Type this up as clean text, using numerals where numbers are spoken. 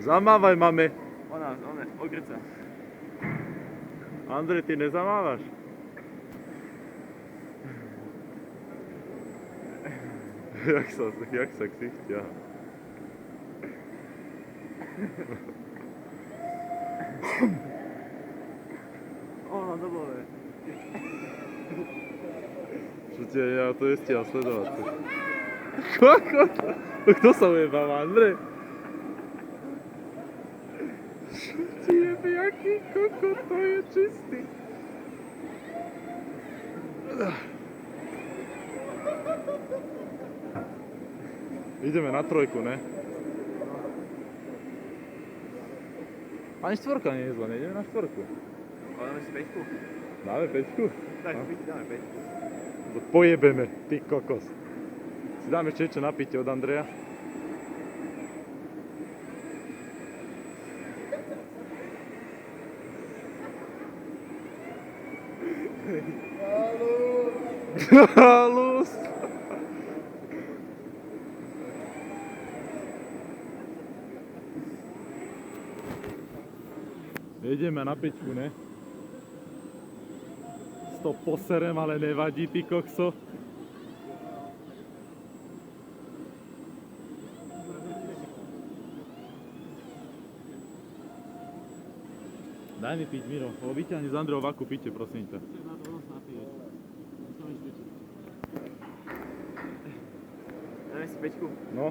Zamávaj, mame. Ona, ogrca. Andrej, ty nezamávaš? Jak sa ksichtia. Ona, dobre. Čo ti ja to je stia sledovať? Kto sa ujebal, Andrej? Čo ti jebe, jaký kokot, to je čistý. Ideme na trojku, ne? Ani štvorka nie je zle, nejdeme na štvorku. Dáme si peťku? Dáme peťku? Tak, dáme peťku. To pojebeme, ty kokos. Si dáme ešte niečo na pitie od Andreja? Halus! Ideme na peťku, ne? To poserem, ale nevadí, ty kokso. Daj mi piť, Miro. Vyťahni z Andrejov vaku, pite, prosím ťa. Dáme si peťku. No.